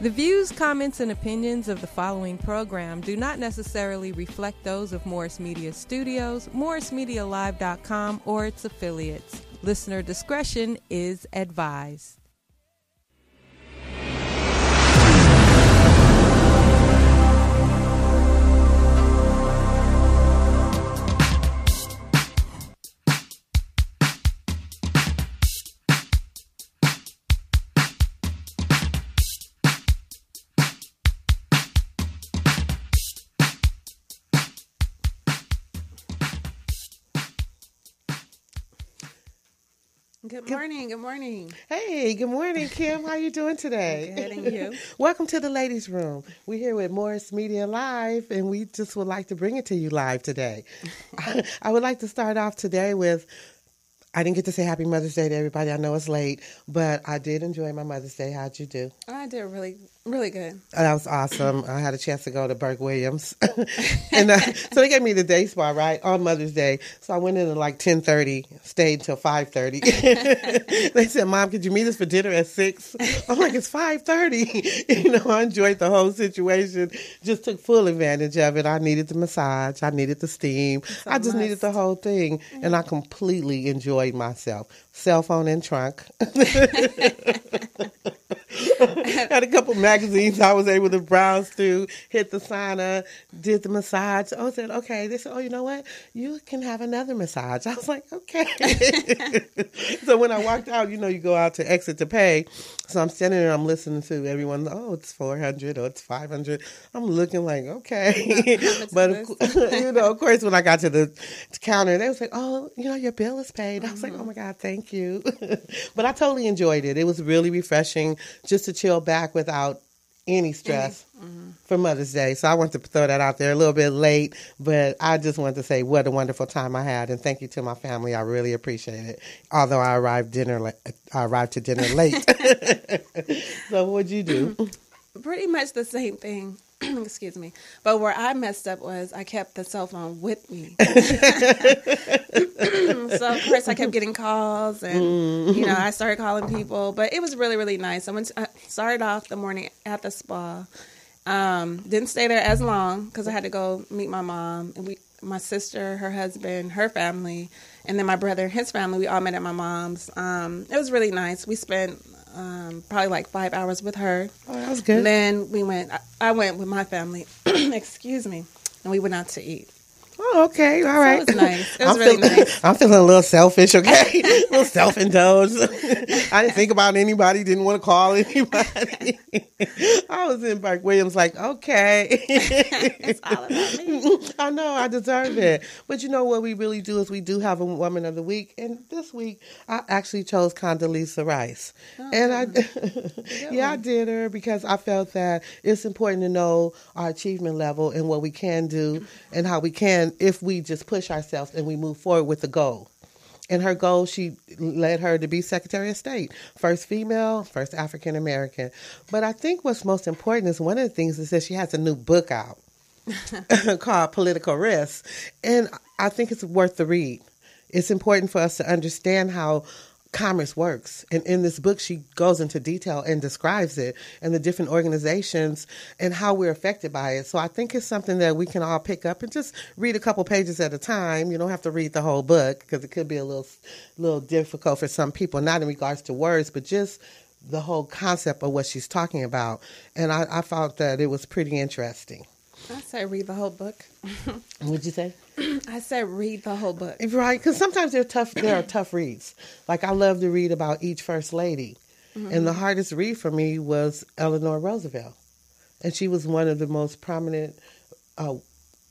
The views, comments, and opinions of the following program do not necessarily reflect those of Morris Media Studios, MorrisMediaLive.com, or its affiliates. Listener discretion is advised. Good morning. Good morning. Hey, good morning, Kim. How you doing today? Good, and you? Welcome to the Ladies' Room. We're here with Morris Media Live, and we just would like to bring it to you live today. I would like to start off today with, I didn't get to say Happy Mother's Day to everybody. I know it's late, but I did enjoy my Mother's Day. How'd you do? I did really good. That was awesome. I had a chance to go to Burke Williams. And so they gave me the day spa, right, on Mother's Day. So I went in at like 10:30, stayed until 5:30. They said, Mom, could you meet us for dinner at 6? I'm like, it's 5:30. I enjoyed the whole situation. Just took full advantage of it. I needed the massage. I needed the steam. I just needed the whole thing. And I completely enjoyed myself. Cell phone in trunk. Had a couple magazines I was able to browse through, hit the sauna, did the massage. I said, okay. They said, oh, you know what? You can have another massage. I was like, okay. So when I walked out, you go out to exit to pay. So I'm standing there, I'm listening to everyone. Oh, it's $400 or it's $500. I'm looking like, okay. But, of course, when I got to the counter, they was like, oh, your bill is paid. I was like, oh, my God, thank you. But I totally enjoyed it. It was really refreshing just to chill back without any stress for Mother's Day. So I want to throw that out there a little bit late, but I just wanted to say what a wonderful time I had, and thank you to my family. I really appreciate it. Although I arrived to dinner late. So what'd you do? Pretty much the same thing. Excuse me. But where I messed up was I kept the cell phone with me. So, of course, I kept getting calls and, I started calling people. But it was really, really nice. I started off the morning at the spa. Didn't stay there as long because I had to go meet my mom. And my sister, her husband, her family, and then my brother and his family, we all met at my mom's. It was really nice. We spent probably like 5 hours with her. Oh, that was good. And then I went with my family, excuse me, and we went out to eat. Oh, okay. All right. So it was nice. It was really nice. I'm feeling a little selfish, okay? A little self-indulged. I didn't think about anybody, didn't want to call anybody. I was in Burke Williams like, okay. It's all about me. I know, I deserve it. But what we really do is we do have a Woman of the Week. And this week, I actually chose Condoleezza Rice. Oh, and I did her because I felt that it's important to know our achievement level and what we can do and how we can if we just push ourselves and we move forward with the goal. And her goal, she led her to be Secretary of State. First female, first African American. But I think what's most important is one of the things is that she has a new book out called Political Risk. And I think it's worth the read. It's important for us to understand how commerce works. And in this book, she goes into detail and describes it and the different organizations and how we're affected by it. So I think it's something that we can all pick up and just read a couple pages at a time. You don't have to read the whole book because it could be a little difficult for some people, not in regards to words, but just the whole concept of what she's talking about. And I thought that it was pretty interesting. I say read the whole book. What'd you say? I said read the whole book. Right, because sometimes there are tough reads. Like I love to read about each First Lady. Mm-hmm. And the hardest read for me was Eleanor Roosevelt. And she was one of the most prominent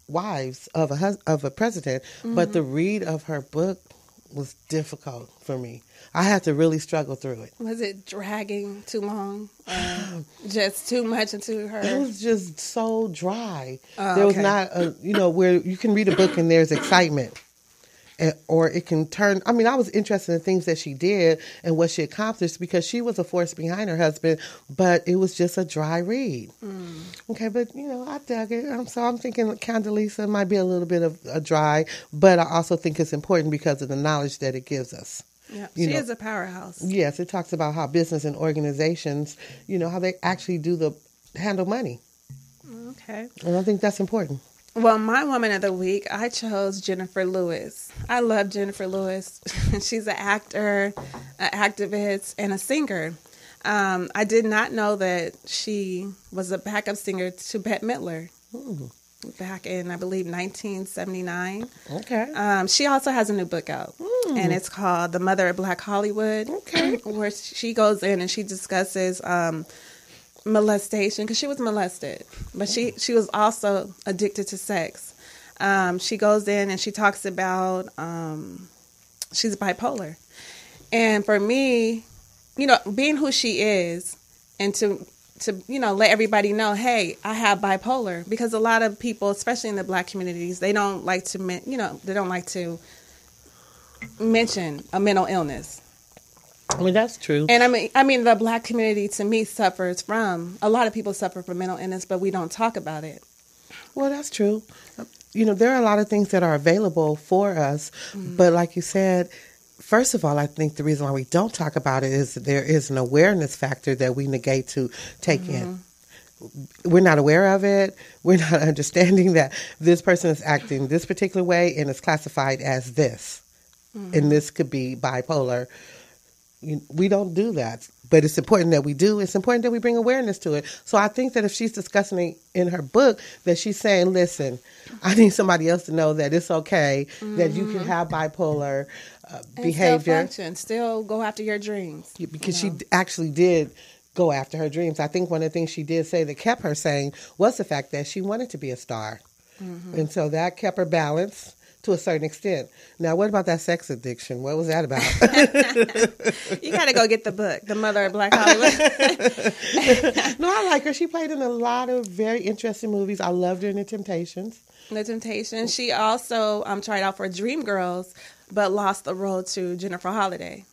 wives of a president. Mm-hmm. But the read of her book was difficult for me. I had to really struggle through it. Was it dragging too long? Just too much into her? It was just so dry. There was not, where you can read a book and there's excitement. Or it can turn, I was interested in things that she did and what she accomplished because she was a force behind her husband, but it was just a dry read. Mm. Okay, but, I dug it. So I'm thinking Condoleezza might be a little bit of a dry, but I also think it's important because of the knowledge that it gives us. Yeah, she is a powerhouse. Yes, it talks about how business and organizations, how they actually handle money. Okay. And I think that's important. Well, my woman of the week, I chose Jennifer Lewis. I love Jennifer Lewis. She's an actor, an activist, and a singer. I did not know that she was a backup singer to Bette Midler. Back in, I believe, 1979. Okay. She also has a new book out, and it's called The Mother of Black Hollywood, where she goes in and she discusses molestation, because she was molested, but she was also addicted to sex. She goes in and she talks about she's bipolar. And for me, being who she is, and to let everybody know, hey, I have bipolar, because a lot of people, especially in the Black communities, they don't like to mention a mental illness. I mean, that's true. And I mean, the Black community, to me, a lot of people suffer from mental illness, but we don't talk about it. Well, that's true. There are a lot of things that are available for us, but like you said, first of all, I think the reason why we don't talk about it is there is an awareness factor that we negate to take in. We're not aware of it. We're not understanding that this person is acting this particular way and is classified as this. And this could be bipolar. We don't do that, but it's important that we do. It's important that we bring awareness to it. So I think that if she's discussing it in her book, that she's saying, listen, I need somebody else to know that it's okay, that you can have bipolar behavior. Still function, still go after your dreams. Because she actually did go after her dreams. I think one of the things she did say that kept her sane was the fact that she wanted to be a star. And so that kept her balanced to a certain extent. Now, what about that sex addiction? What was that about? You got to go get the book, The Mother of Black Hollywood. No, I like her. She played in a lot of very interesting movies. I loved her in The Temptations. The Temptations. She also tried out for Dreamgirls, but lost the role to Jennifer Holliday.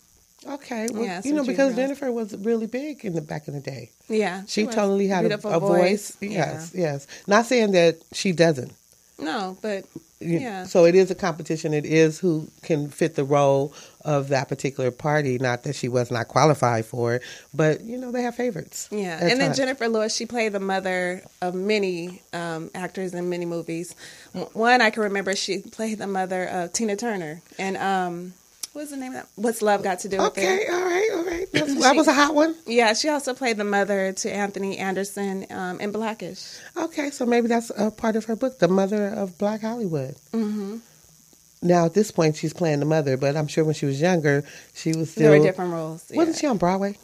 Okay. Well, Yeah, because Jennifer was really big back in the day. Yeah. She totally had a voice. Yes, Yeah. yes. Not saying that she doesn't. No, but yeah. So it is a competition. It is who can fit the role of that particular party. Not that she was not qualified for it, but they have favorites. Yeah, and then Jennifer Lewis, she played the mother of many actors in many movies. One I can remember, she played the mother of Tina Turner, and what's the name of that? What's Love Got to Do with It? Okay, all right. That was a hot one. Yeah, she also played the mother to Anthony Anderson in Blackish. Okay, so maybe that's a part of her book, The Mother of Black Hollywood. Mm-hmm. Now, at this point, she's playing the mother, but I'm sure when she was younger, she was still... There were different roles. Yeah. Wasn't she on Broadway?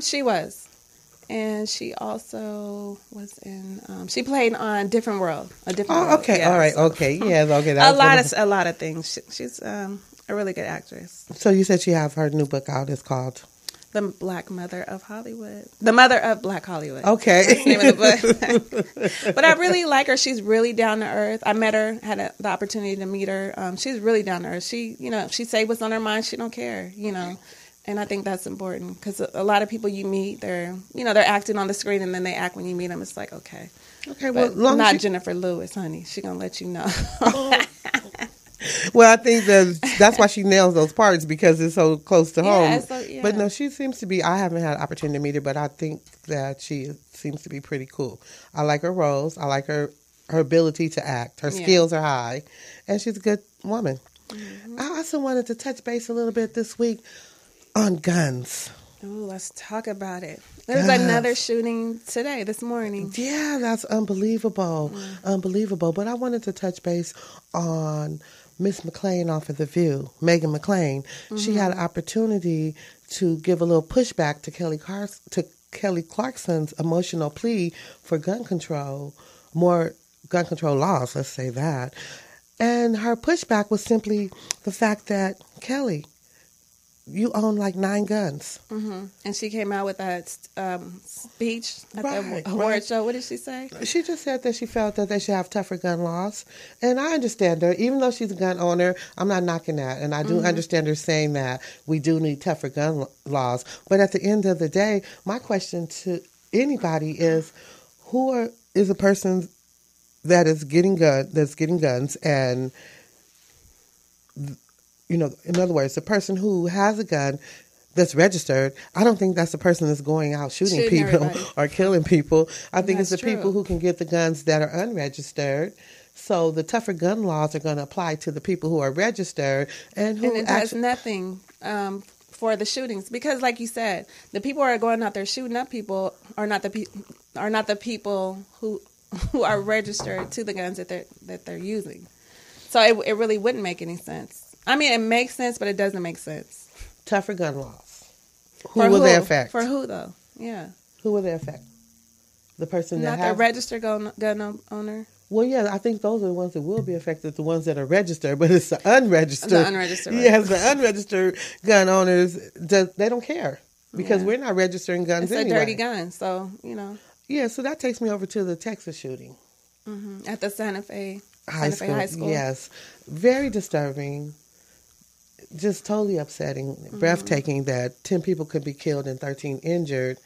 She was. And she also was in... she played on Different World. Okay, yeah, all right, so. okay. Yes, okay. A lot of things. She's a really good actress. So you said she has her new book out. It's called... The Black Mother of Hollywood. The Mother of Black Hollywood. Okay. That's the name of the book. But I really like her. She's really down to earth. I met her, had the opportunity to meet her. She's really down to earth. She, she say what's on her mind. She don't care, And I think that's important, because a lot of people you meet, they're acting on the screen, and then they act when you meet them. It's like, okay. Okay, well, not Jennifer Lewis, honey. She gonna let you know. Well, I think that's why she nails those parts, because it's so close to home. Yeah. But no, she seems to be, I haven't had an opportunity to meet her, but I think that she seems to be pretty cool. I like her roles. I like her ability to act. Her skills are high, and she's a good woman. Mm-hmm. I also wanted to touch base a little bit this week on guns. Oh, let's talk about it. There's another shooting this morning. Yeah, that's unbelievable. Unbelievable. But I wanted to touch base on Miss McClain off of The View, Megan McClain. Mm-hmm. She had an opportunity to give a little pushback to Kelly Clarkson's emotional plea for gun control, more gun control laws, let's say that. And her pushback was simply the fact that, Kelly, you own like 9 guns. Mm-hmm. And she came out with that speech at the award show. What did she say? She just said that she felt that they should have tougher gun laws. And I understand her. Even though she's a gun owner, I'm not knocking that. And I do understand her saying that we do need tougher gun laws. But at the end of the day, my question to anybody is, is a person that is getting guns, and in other words, the person who has a gun that's registered, I don't think that's the person that's going out shooting people everybody. or killing people. I think it's the That's true. people who can get the guns that are unregistered. So the tougher gun laws are going to apply to the people who are registered and who And it does nothing for the shootings, because, like you said, the people who are going out there shooting up people are not the people who are registered to the guns that they're using. So it really wouldn't make any sense. I mean, it makes sense, but it doesn't make sense. Tougher gun laws. Who will they affect? For who, though? Yeah. Who will they affect? The person that Not has... the registered gun owner? Well, yeah, I think those are the ones that will be affected, the ones that are registered, but it's the unregistered. The unregistered. Right. Yes, the unregistered gun owners, they don't care because we're not registering guns anyway. It's a dirty gun, so, Yeah, so that takes me over to the Texas shooting. Mm-hmm. At the Santa Fe High School. Yes. Very disturbing. Just totally upsetting, breathtaking that 10 people could be killed and 13 injured.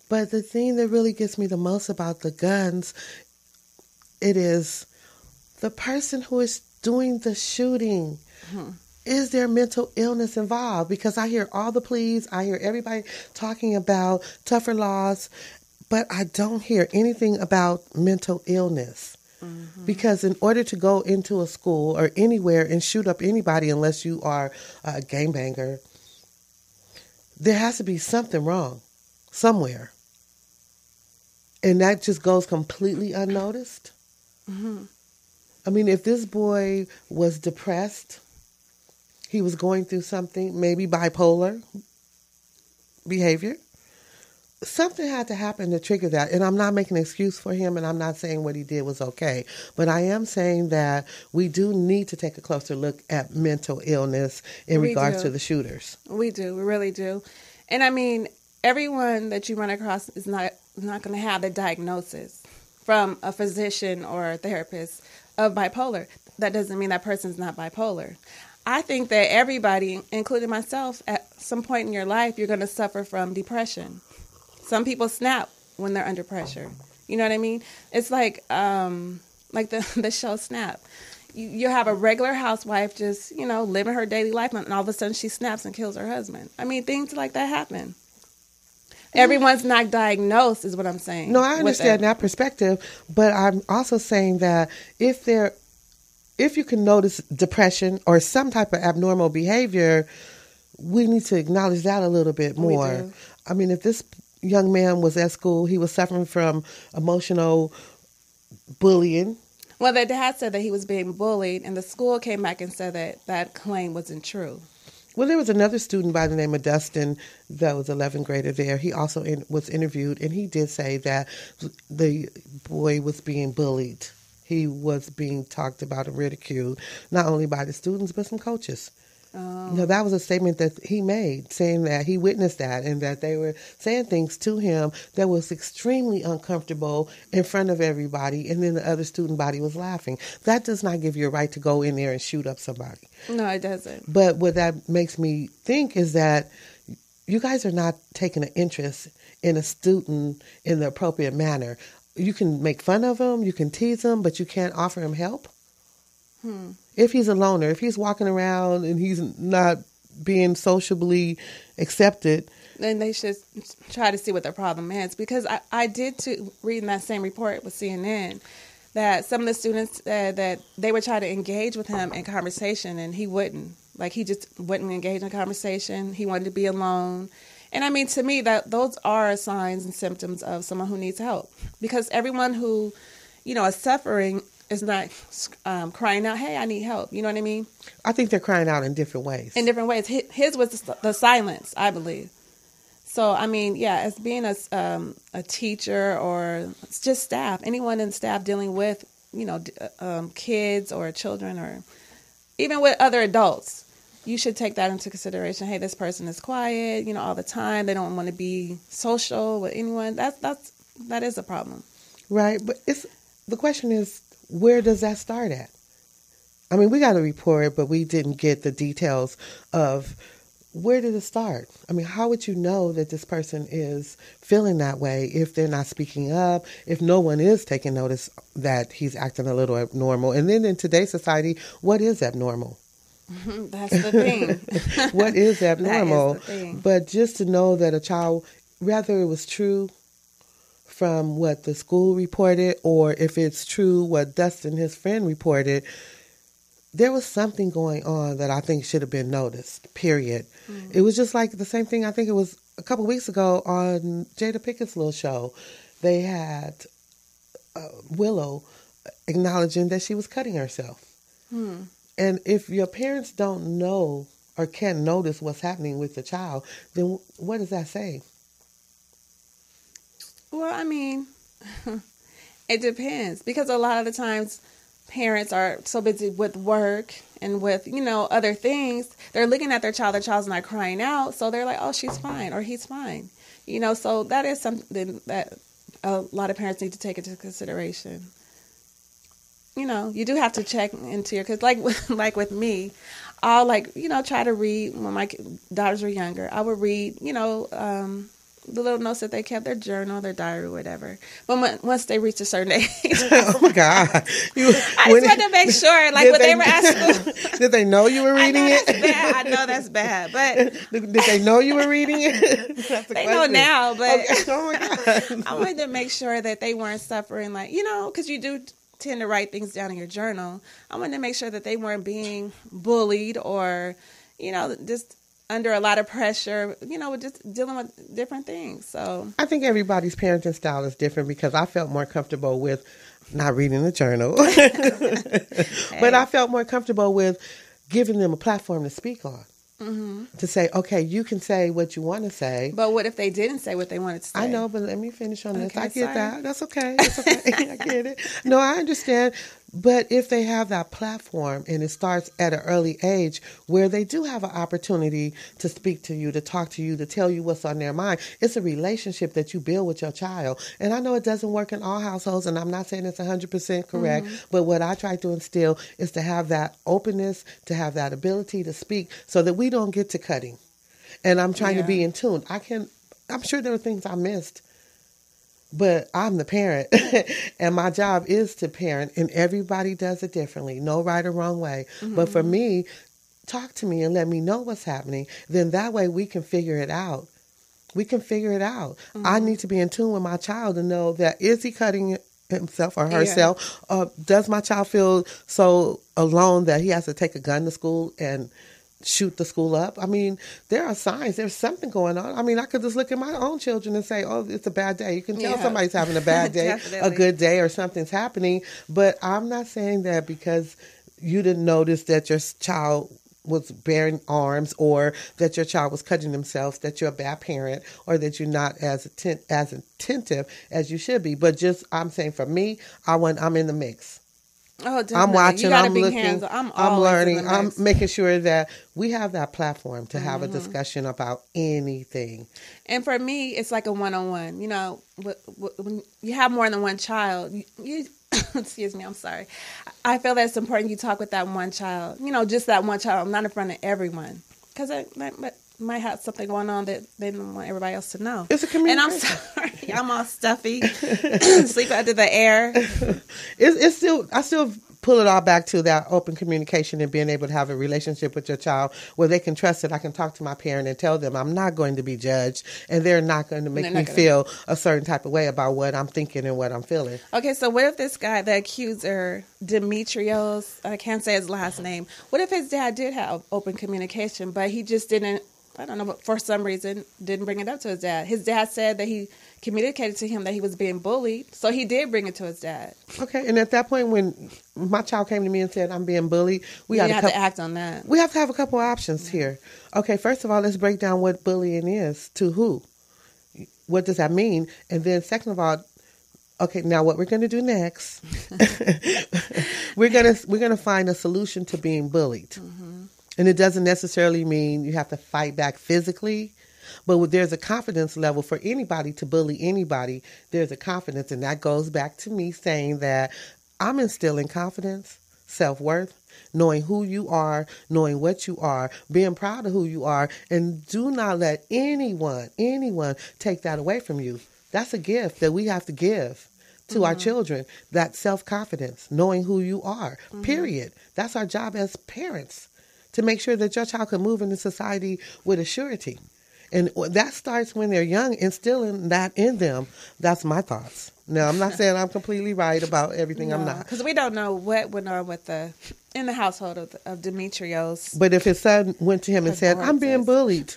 But the thing that really gets me the most about the guns, it is the person who is doing the shooting. Mm-hmm. Is there mental illness involved? Because I hear all the pleas, I hear everybody talking about tougher laws, but I don't hear anything about mental illness. Mm-hmm. Because in order to go into a school or anywhere and shoot up anybody, unless you are a gangbanger, there has to be something wrong somewhere. And that just goes completely unnoticed. Mm-hmm. I mean, if this boy was depressed, he was going through something, maybe bipolar behavior, something had to happen to trigger that. And I'm not making an excuse for him, and I'm not saying what he did was okay. But I am saying that we do need to take a closer look at mental illness in regards to the shooters. We do. We really do. And I mean, everyone that you run across is not going to have the diagnosis from a physician or a therapist of bipolar. That doesn't mean that person's not bipolar. I think that everybody, including myself, at some point in your life, you're going to suffer from depression. Some people snap when they're under pressure. You know what I mean? It's like the show Snap. You have a regular housewife just, living her daily life, and all of a sudden she snaps and kills her husband. I mean, things like that happen. Everyone's not diagnosed, is what I'm saying. No, I understand that perspective, but I'm also saying that if you can notice depression or some type of abnormal behavior, we need to acknowledge that a little bit more. We do. I mean, if this young man was at school, he was suffering from emotional bullying. Well, the dad said that he was being bullied, and the school came back and said that that claim wasn't true. Well, there was another student by the name of Dustin that was 11th grader there. He also was interviewed, and he did say that the boy was being bullied. He was being talked about and ridiculed, not only by the students, but some coaches. No, that was a statement that he made, saying that he witnessed that and that they were saying things to him that was extremely uncomfortable in front of everybody, and then the other student body was laughing. That does not give you a right to go in there and shoot up somebody. No, it doesn't. But what that makes me think is that you guys are not taking an interest in a student in the appropriate manner. You can make fun of him, you can tease him, but you can't offer him help. If he's a loner, if he's walking around and he's not being sociably accepted, then they should try to see what the problem is. Because I did read in that same report with CNN that some of the students that they would try to engage with him in conversation, and he wouldn't. Like, he just wouldn't engage in conversation. He wanted to be alone. And I mean, to me, that those are signs and symptoms of someone who needs help. Because everyone who, is suffering is not crying out, hey, I need help. You know what I mean? I think they're crying out in different ways. In different ways. His was the silence, I believe. So, I mean, yeah, as being a teacher or just staff, anyone in staff dealing with, kids or children or even with other adults, you should take that into consideration. Hey, this person is quiet, all the time. They don't want to be social with anyone. That is a problem. Right. But the question is, where does that start at? I mean, we got a report, but we didn't get the details of where did it start? I mean, how would you know that this person is feeling that way if they're not speaking up, if no one is taking notice that he's acting a little abnormal? And then in today's society, what is abnormal? That's the thing. What is abnormal? That is the thing. But just to know that a child, whether it was true from what the school reported or if it's true what Dustin, his friend, reported, there was something going on that I think should have been noticed, period. It was just like the same thing, I think it was a couple weeks ago on Jada Pickett's little show. They had Willow acknowledging that she was cutting herself. And if your parents don't know or can't notice what's happening with the child, then what does that say? Well, I mean, it depends, because a lot of the times parents are so busy with work and with, other things. They're looking at their child's not crying out. So they're like, oh, she's fine or he's fine. So that is something that a lot of parents need to take into consideration. You do have to check into your, because like with me, I'll try to read when my daughters were younger. I would read, the little notes that they kept, their journal, their diary, whatever. But once they reach a certain age, oh my God, I just wanted to make sure, when they were at school. Did they know you were reading it? I know that's bad, but did they know you were reading it? They know now, but okay. Oh my God, I wanted to make sure that they weren't suffering, because you do tend to write things down in your journal. I wanted to make sure that they weren't being bullied or, just under a lot of pressure, just dealing with different things. So I think everybody's parenting style is different, because I felt more comfortable with not reading the journal, but I felt more comfortable with giving them a platform to speak on. To say, okay, you can say what you want to say. But what if they didn't say what they wanted to say? I know, but let me finish on this. Okay, I get sorry. that. That's okay. I get it. No, I understand. But if they have that platform and it starts at an early age where they do have an opportunity to speak to you, to talk to you, to tell you what's on their mind, it's a relationship that you build with your child. And I know it doesn't work in all households, and I'm not saying it's 100% correct, but what I try to instill is to have that openness, to have that ability to speak so that we don't get to cutting. And I'm trying to be in tune. I'm sure there were things I missed. But I'm the parent, and my job is to parent, and everybody does it differently. No right or wrong way. But for me, talk to me and let me know what's happening. Then that way we can figure it out. I need to be in tune with my child to know that, is he cutting himself or herself? Does my child feel so alone that he has to take a gun to school and shoot the school up? I mean, there are signs. There's something going on. I mean, I could just look at my own children and say, oh, it's a bad day. You can tell somebody's having a bad day, a good day, or something's happening. But I'm not saying that because you didn't notice that your child was bearing arms or that your child was cutting themselves, that you're a bad parent, or that you're not as attentive as you should be. But just, I'm saying for me, I'm in the mix. Oh, definitely. I'm watching, I'm looking, I'm learning, I'm making sure that we have that platform to have a discussion about anything. And for me, it's like a one-on-one. When you have more than one child, you excuse me, I'm sorry. I feel that it's important you talk with that one child. Just that one child, not in front of everyone. Because it might have something going on that they don't want everybody else to know. It's a communication. And I'm sorry, I'm all stuffy, sleep under the air. I still pull it all back to that open communication and being able to have a relationship with your child where they can trust that I can talk to my parent and tell them I'm not going to be judged, and they're not going to make me feel a certain type of way about what I'm thinking and what I'm feeling. Okay, so what if this guy, the accuser, Demetrios, I can't say his last name, what if his dad did have open communication, but he just didn't, I don't know, but for some reason didn't bring it up to his dad? His dad said that he communicated to him that he was being bullied, so he did bring it to his dad. Okay, and at that point when my child came to me and said I'm being bullied, we have to act on that. We have to have a couple of options here. Okay, first of all, let's break down what bullying is to who. What does that mean? And then second of all, okay, now what we're going to do next, we're going to find a solution to being bullied. And it doesn't necessarily mean you have to fight back physically, but there's a confidence level for anybody to bully anybody. There's a confidence, and that goes back to me saying that I'm instilling confidence, self-worth, knowing who you are, knowing what you are, being proud of who you are, and do not let anyone take that away from you. That's a gift that we have to give to our children, that self-confidence, knowing who you are, period. That's our job as parents, to make sure that your child can move into society with a surety. And that starts when they're young, instilling that in them. That's my thoughts. Now, I'm not saying I'm completely right about everything. I'm not. Because we don't know what went on in the household of Demetrios. But if his son went to him and said, I'm being bullied,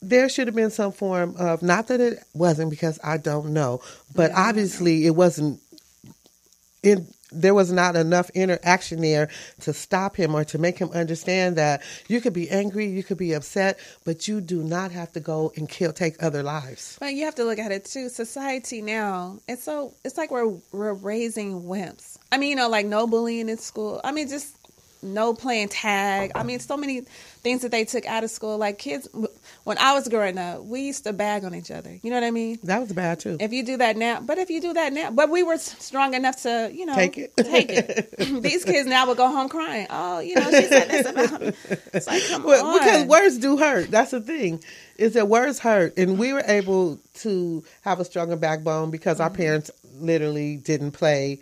there should have been some form of, not that it wasn't because I don't know, but obviously it wasn't, there was not enough interaction there to stop him or to make him understand that you could be angry, you could be upset, but you do not have to go and take other lives. But you have to look at it too. Society now, it's like we're raising wimps. I mean, like no bullying in school. I mean, just no playing tag. I mean, so many things that they took out of school. Like kids, when I was growing up, we used to bag on each other. You know what I mean? That was bad too. If you do that now, but we were strong enough to, take it. These kids now will go home crying. Oh, she said this about me. It's like, come on. Because words do hurt. That's the thing. Is that words hurt. And we were able to have a stronger backbone because our parents literally didn't play.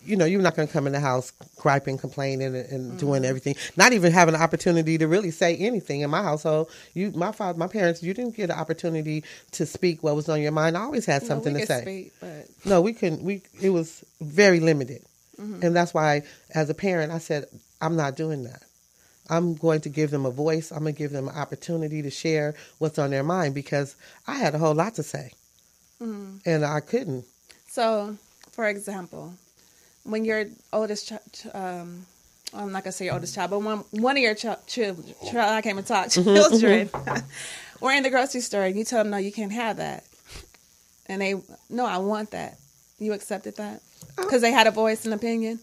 You're not going to come in the house griping, complaining, and doing everything. Not even having an opportunity to really say anything. In my household, my parents, you didn't get an opportunity to speak what was on your mind. I always had something to say. Speak, but... No, we couldn't. It was very limited. Mm-hmm. And that's why, as a parent, I said, I'm not doing that. I'm going to give them a voice. I'm going to give them an opportunity to share what's on their mind because I had a whole lot to say. Mm-hmm. And I couldn't. So, for example... when your oldest I'm not going to say your oldest child, but one of your children, I can't even talk, children, were in the grocery store and you told them, no, you can't have that. And they, no, I want that. You accepted that? Because they had a voice and opinion?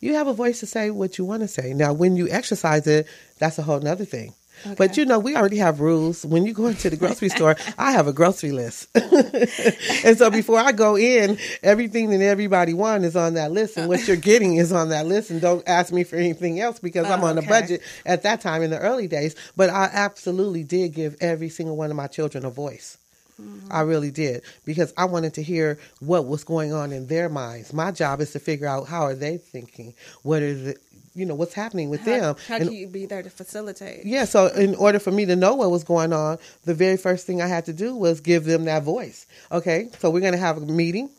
You have a voice to say what you want to say. Now, when you exercise it, that's a whole nother thing. Okay. But, we already have rules. When you go into the grocery store, I have a grocery list. And so before I go in, everything that everybody wants is on that list. And what you're getting is on that list. And don't ask me for anything else because I'm on a budget at that time in the early days. But I absolutely did give every single one of my children a voice. Mm-hmm. I really did because I wanted to hear what was going on in their minds. My job is to figure out how are they thinking? What is it? What's happening with them. How can you be there to facilitate? Yeah, so in order for me to know what was going on, the very first thing I had to do was give them that voice. Okay, so we're going to have a meeting,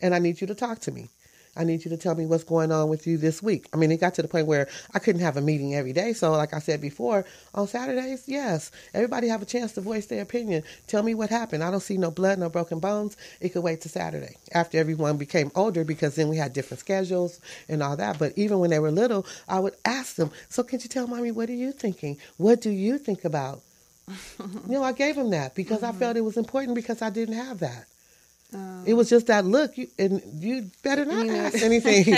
and I need you to talk to me. I need you to tell me what's going on with you this week. I mean, it got to the point where I couldn't have a meeting every day. So like I said before, on Saturdays, yes, everybody have a chance to voice their opinion. Tell me what happened. I don't see no blood, no broken bones. It could wait till Saturday after everyone became older because then we had different schedules and all that. But even when they were little, I would ask them, so can you tell Mommy, what are you thinking? What do you think about? I gave them that because I felt it was important because I didn't have that. It was just that look, and you better not ask anything,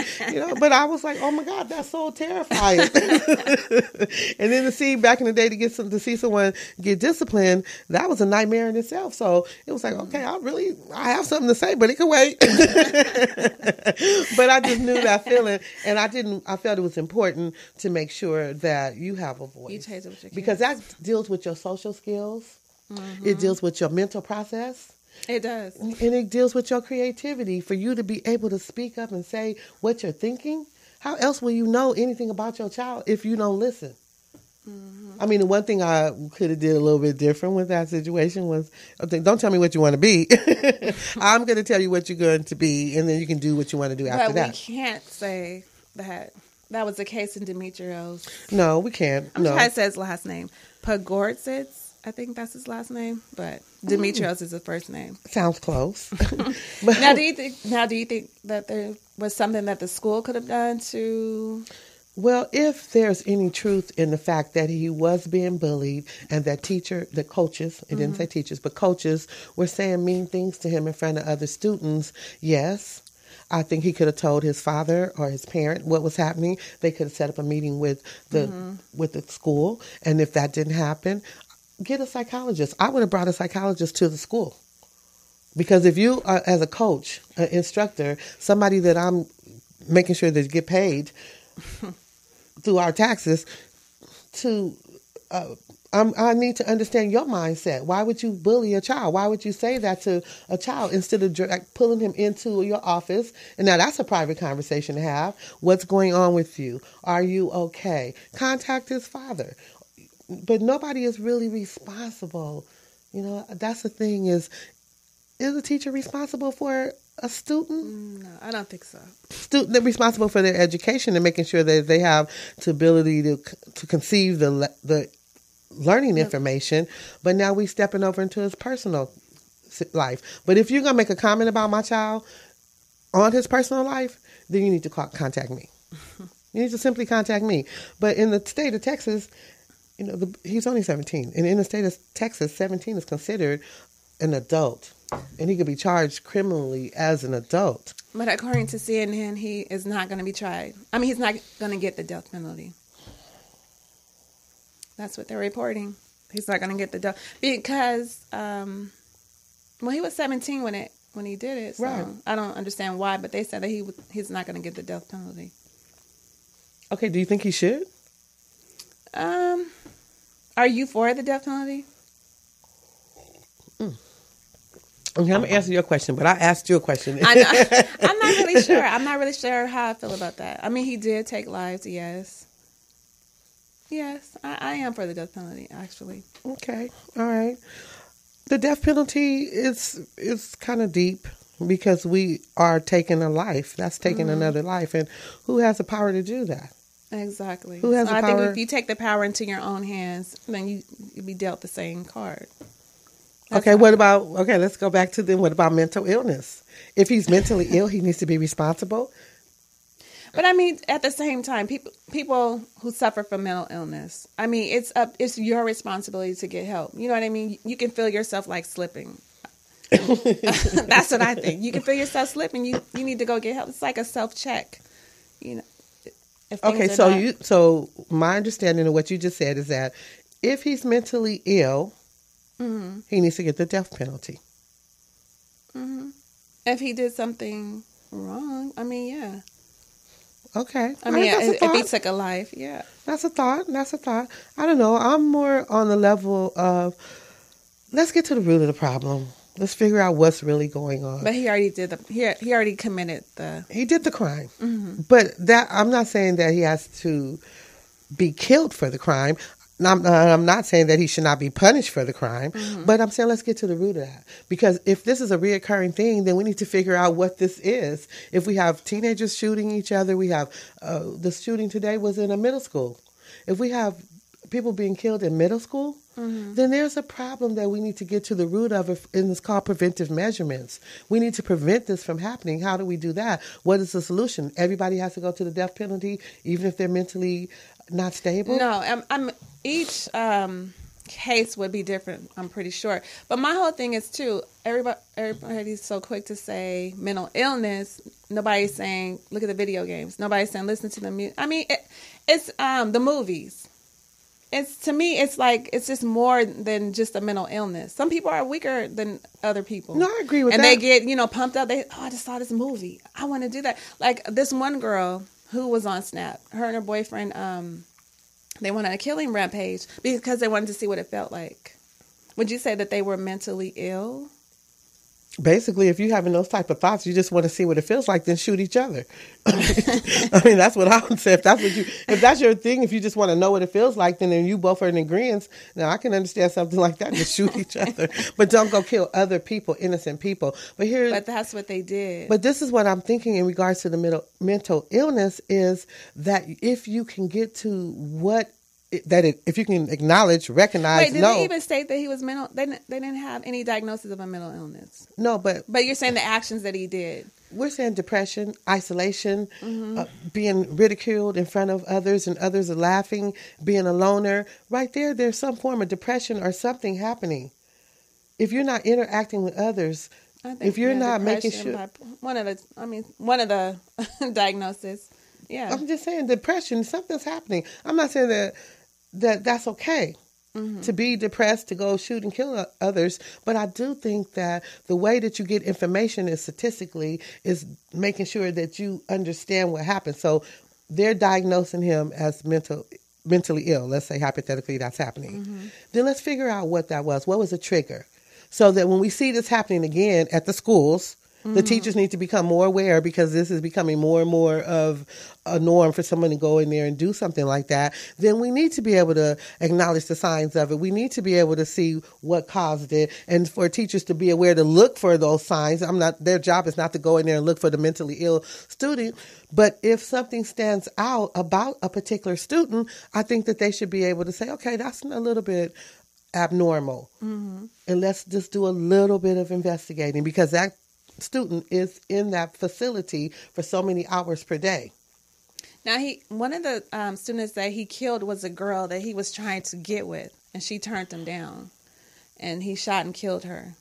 But I was like, oh my God, that's so terrifying. And then to see back in the day to see someone get disciplined, that was a nightmare in itself. So it was like, okay, I have something to say, but it can wait. But I just knew that feeling, and I felt it was important to make sure that you have a voice. You taste it with your kids. Because that deals with your social skills. Mm-hmm. It deals with your mental process. It does. And it deals with your creativity for you to be able to speak up and say what you're thinking. How else will you know anything about your child if you don't listen? Mm-hmm. I mean, the one thing I could have did a little bit different with that situation was, don't tell me what you want to be. I'm going to tell you what you're going to be, and then you can do what you want to do after that. But we can't say that was the case in Demetrios. No, we can't. I'm trying to say his last name. Pagordzits. I think that's his last name, but Demetrios is his first name. Sounds close. Now, do you think that there was something that the school could have done to? Well, if there's any truth in the fact that he was being bullied and that the coaches, it didn't say teachers, but coaches were saying mean things to him in front of other students, yes. I think he could have told his father or his parent what was happening. They could have set up a meeting with the school, and if that didn't happen, get a psychologist. I would have brought a psychologist to the school. Because if you are, as a coach, an instructor, somebody that I'm making sure that get paid through our taxes to I need to understand your mindset. Why would you bully a child? Why would you say that to a child instead of pulling him into your office? And now that's a private conversation to have. What's going on with you? Are you okay? Contact his father. But nobody is really responsible. You know, that's the thing is a teacher responsible for a student? No, I don't think so. They're responsible for their education and making sure that they have the ability to conceive the learning information. But now we stepping over into his personal life. But if you're going to make a comment about my child on his personal life, then you need to contact me. You need to simply contact me. But in the state of Texas, you know, he's only 17. And in the state of Texas, 17 is considered an adult. And he could be charged criminally as an adult. But according to CNN, he is not going to be tried. I mean, he's not going to get the death penalty. That's what they're reporting. He's not going to get the death because, he was 17 when he did it. So right. I don't understand why, but they said that he's not going to get the death penalty. Okay, do you think he should? Are you for the death penalty? Okay, I'm going to answer your question, but I asked you a question. I'm not really sure. I'm not really sure how I feel about that. I mean, he did take lives, yes. Yes, I am for the death penalty, actually. Okay, all right. The death penalty is kind of deep because we are taking a life. That's taking another life. And who has the power to do that? Exactly. Who has the power? I think if you take the power into your own hands, then you'll be dealt the same card. Okay, let's go back to then. What about mental illness? If he's mentally ill, he needs to be responsible. But I mean, at the same time, people who suffer from mental illness, I mean, it's your responsibility to get help. You know what I mean? You can feel yourself like slipping. That's what I think. You can feel yourself slipping. You need to go get help. It's like a self-check. You know. Okay, so my understanding of what you just said is that if he's mentally ill, he needs to get the death penalty. Mm-hmm. If he did something wrong, I mean, yeah. Okay. I mean, if he took a life, yeah. That's a thought. I don't know. I'm more on the level of, let's get to the root of the problem. Let's figure out what's really going on. But he already did he already committed He did the crime. Mm-hmm. But I'm not saying that he has to be killed for the crime. I'm not saying that he should not be punished for the crime, but I'm saying let's get to the root of that. Because if this is a reoccurring thing, then we need to figure out what this is. If we have teenagers shooting each other, we have the shooting today was in a middle school. If we have people being killed in middle school, then there's a problem that we need to get to the root of, and it's called preventive measurements. We need to prevent this from happening. How do we do that? What is the solution? Everybody has to go to the death penalty, even if they're mentally not stable? No, each case would be different, I'm pretty sure. But my whole thing is, too, everybody's so quick to say mental illness. Nobody's saying, look at the video games. Nobody's saying, listen to the music. I mean, it's the movies. To me, it's like, it's just more than just a mental illness. Some people are weaker than other people. No, I agree with that. And they get, pumped up. I just saw this movie. I want to do that. Like this one girl who was on Snap, her and her boyfriend, they went on a killing rampage because they wanted to see what it felt like. Would you say that they were mentally ill? Basically, if you're having those type of thoughts, you just want to see what it feels like, then shoot each other. I mean, that's what I would say. If that's your thing, if you just want to know what it feels like, then you both are in agreement. Now, I can understand something like that, to shoot each other. But don't go kill other people, innocent people. But that's what they did. But this is what I'm thinking in regards to the mental illness is that if you can get to if you can acknowledge, recognize, did they even state that he was mental? They didn't have any diagnosis of a mental illness. No, but you're saying the actions that he did. We're saying depression, isolation, being ridiculed in front of others, and others are laughing, being a loner. Right there's some form of depression or something happening. If you're not interacting with others, if you're not making sure, one of the diagnoses. Yeah, I'm just saying depression. Something's happening. I'm not saying that's okay to be depressed, to go shoot and kill others. But I do think that the way that you get information is statistically is making sure that you understand what happened. So they're diagnosing him as mental mentally ill. Let's say hypothetically that's happening. Then let's figure out what that was. What was the trigger? So that when we see this happening again at the schools, the teachers need to become more aware, because this is becoming more and more of a norm for someone to go in there and do something like that. Then we need to be able to acknowledge the signs of it. We need to be able to see what caused it, and for teachers to be aware to look for those signs. Their job is not to go in there and look for the mentally ill student, but if something stands out about a particular student, I think that they should be able to say, okay, that's a little bit abnormal, and let's just do a little bit of investigating, because that student is in that facility for so many hours per day. Now, one of the students that he killed was a girl that he was trying to get with, and she turned him down, and he shot and killed her.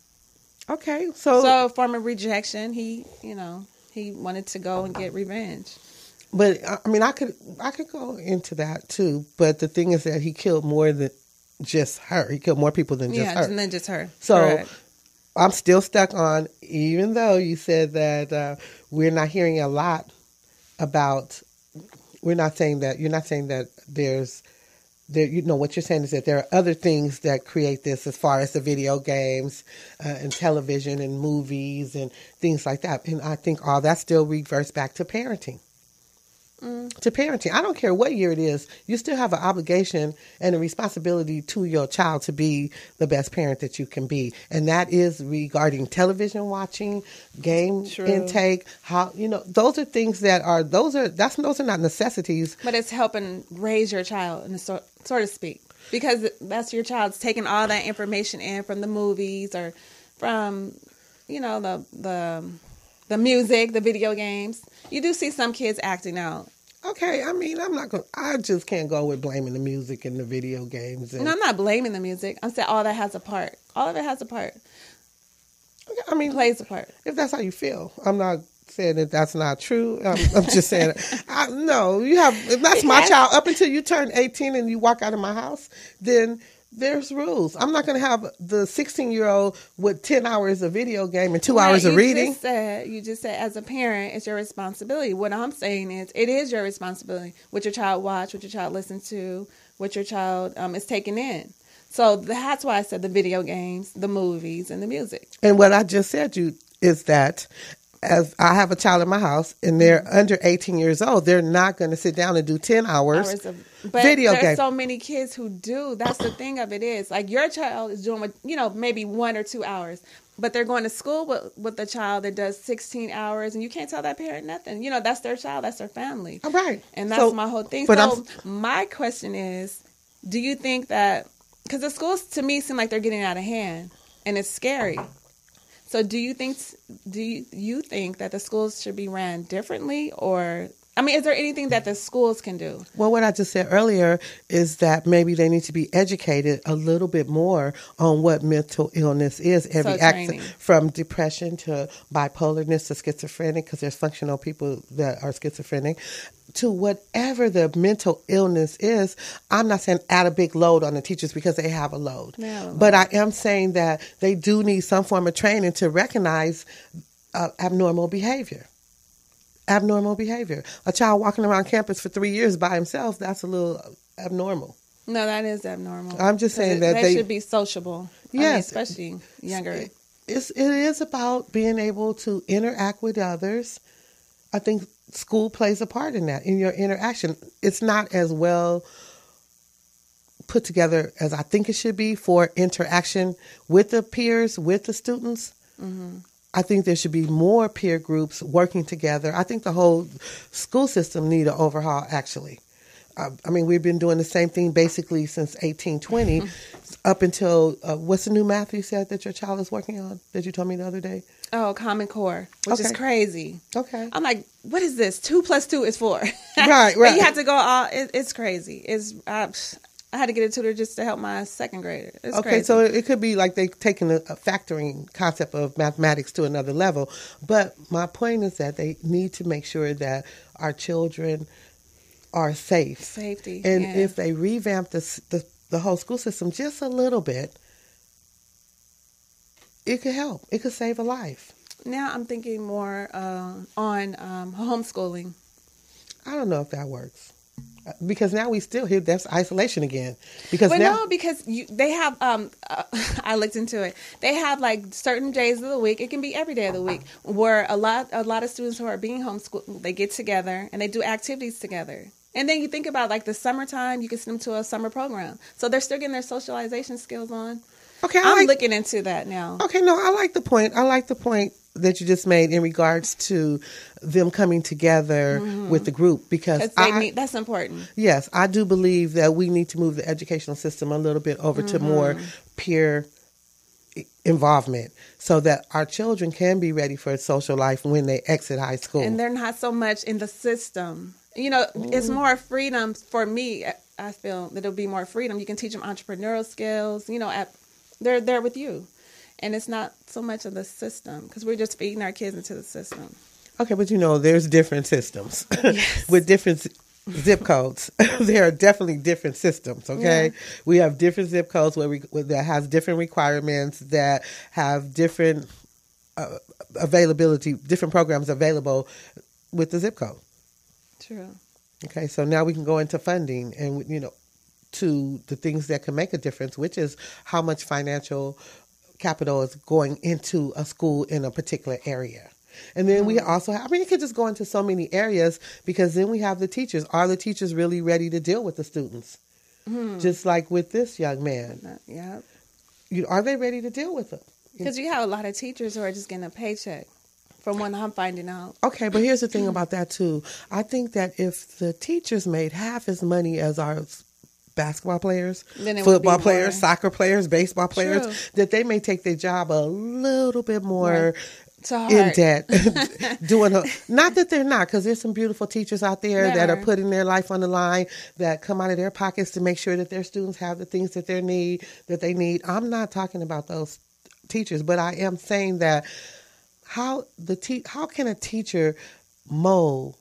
Okay, so from a rejection, he wanted to go and get revenge. But I mean, I could go into that too. But the thing is that he killed more than just her. He killed more people than just her. Yeah, than just her. So. Correct. I'm still stuck on, even though you said that we're not hearing a lot about, you're not saying that what you're saying is that there are other things that create this, as far as the video games and television and movies and things like that. And I think all that still reverts back to parenting. To parenting. I don't care what year it is. You still have an obligation and a responsibility to your child to be the best parent that you can be. And that is regarding television watching, game intake, those are things those are not necessities. But it's helping raise your child, so to speak. Because that's your child's taking all that information in from the movies or from, the music, the video games. You do see some kids acting out. Okay, I mean, I just can't go with blaming the music and the video games. And I'm not blaming the music. I'm saying all that has a part. All of it has a part. Okay, I mean, plays a part. If that's how you feel. I'm not saying that that's not true. I'm just saying, if that's my child, up until you turn 18 and you walk out of my house, then there's rules. I'm not going to have the 16-year-old with 10 hours of video game and 2 hours of reading. You just said as a parent, it's your responsibility. What I'm saying is it is your responsibility. What your child watch, what your child listen to, what your child is taking in. So that's why I said the video games, the movies, and the music. And what I just said is that as I have a child in my house and they're under 18 years old, they're not going to sit down and do 10 hours of video games. There's so many kids who do. That's the thing of it is. Like your child is doing, maybe 1 or 2 hours. But they're going to school with a child that does 16 hours. And you can't tell that parent nothing. That's their child. That's their family. All right. And that's my whole thing. So my question is, do you think that... Because the schools, to me, seem like they're getting out of hand. And it's scary. So do you think that the schools should be ran differently, or is there anything that the schools can do? Well, what I just said earlier is that maybe they need to be educated a little bit more on what mental illness is. From depression to bipolarness to schizophrenic, because there's functional people that are schizophrenic, to whatever the mental illness is. I'm not saying add a big load on the teachers because they have a load. But I am saying that they do need some form of training to recognize abnormal behavior. A child walking around campus for 3 years by himself, that's a little abnormal. No, that is abnormal. I'm just saying that they should be sociable. Yes. Especially younger. It is about being able to interact with others. I think school plays a part in that, in your interaction. It's not as well put together as I think it should be for interaction with the peers, with the students. Mm-hmm. I think there should be more peer groups working together. I think the whole school system need an overhaul, actually. We've been doing the same thing basically since 1820 up until, what's the new math you said that your child is working on that you told me the other day? Oh, Common Core, which is crazy. Okay. I'm like, what is this? 2 + 2 is 4. Right. But you have to go all, it's crazy. I had to get a tutor just to help my second grader. It's crazy. So it could be like they've taken a factoring concept of mathematics to another level. But my point is that they need to make sure that our children are safe. Safety. And if they revamp the whole school system just a little bit, it could help. It could save a life. Now I'm thinking more on homeschooling. I don't know if that works. Because now we still hear that's isolation again. Because they have. I looked into it. They have like certain days of the week. It can be every day of the week where a lot of students who are being homeschooled, they get together and they do activities together. And then you think about like the summertime, you can send them to a summer program, so they're still getting their socialization skills on. Okay, I'm looking into that now. Okay, no, I like the point. I like the point that you just made in regards to them coming together with the group, because that's important. Yes, I do believe that we need to move the educational system a little bit over to more peer involvement so that our children can be ready for social life when they exit high school. And they're not so much in the system. You know, it's more freedom for me. I feel that it'll be more freedom. You can teach them entrepreneurial skills. You know, they're there with you. And it's not so much of the system, because we're just feeding our kids into the system. Okay, but you know, there's different systems with different zip codes. There are definitely different systems, okay? Yeah. We have different zip codes that has different requirements, that have different availability, different programs available with the zip code. True. Okay, so now we can go into funding and, you know, to the things that can make a difference, which is how much financial capital is going into a school in a particular area. And then we also have, it could just go into so many areas, because then we have the teachers. Are the teachers really ready to deal with the students? Just like with this young man. Yeah. Are they ready to deal with them? Because you have a lot of teachers who are just getting a paycheck, from what I'm finding out. Okay, but here's the thing about that too. I think that if the teachers made half as money as our basketball players, football players, soccer players, baseball players, that they may take their job a little bit more in debt. Not that they're not, because there's some beautiful teachers out there that are putting their life on the line, that come out of their pockets to make sure that their students have the things that they need. I'm not talking about those teachers, but I am saying that how can a teacher mold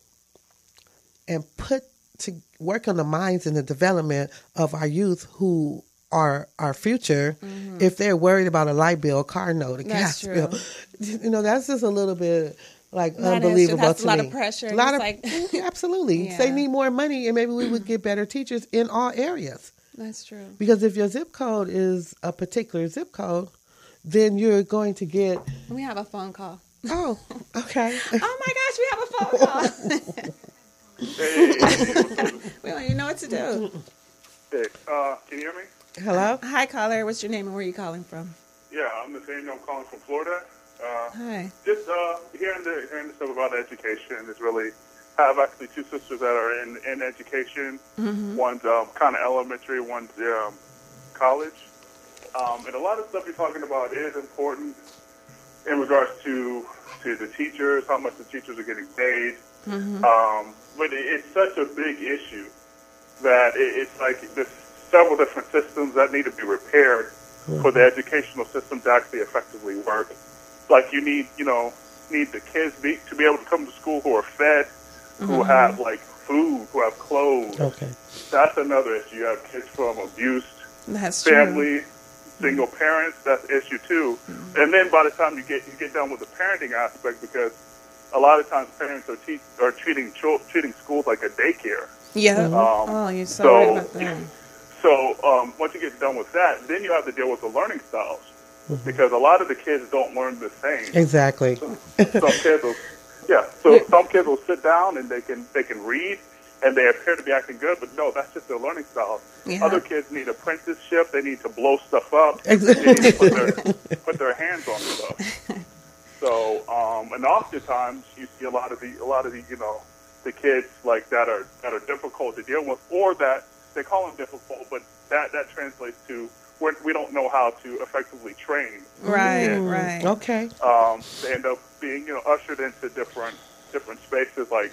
and put to work on the minds and the development of our youth who are our future if they're worried about a light bill, a car note, a gas bill. You know, that's just a little bit like unbelievable to me. That's a lot of pressure. Absolutely. Yeah. They need more money, and maybe we would get better teachers in all areas. That's true. Because if your zip code is a particular zip code, then you're going to get... We have a phone call. Oh, okay. Oh my gosh, we have a phone call. We don't even know what to do. Hey, can you hear me? Hello? Hi, caller. What's your name and where are you calling from? Yeah, I'm Nathaniel. I'm calling from Florida. Hi. Just hearing the stuff about education is really... I have actually two sisters that are in education. One's kind of elementary, one's college. And a lot of stuff you're talking about is important in regards to the teachers, how much the teachers are getting paid. But it's such a big issue that it's like there's several different systems that need to be repaired for the educational system to actually effectively work. Like you need the kids to be able to come to school who are fed, who have like food, who have clothes. Okay. That's another issue. You have kids from abused family, single parents. That's an issue too. And then by the time you get done with the parenting aspect, because a lot of times parents are treating schools like a daycare. Yeah. You're so right about that. So once you get done with that, then you have to deal with the learning styles, because a lot of the kids don't learn the same. Exactly. Some kids will sit down and they can read and they appear to be acting good, but no, that's just their learning style. Yeah. Other kids need apprenticeship. They need to blow stuff up. Exactly. They need to put their hands on stuff. So, and oftentimes you see a lot of the kids like that are difficult to deal with, or that they call them difficult, but that translates to we don't know how to effectively train. Right. Okay. They end up being ushered into different spaces like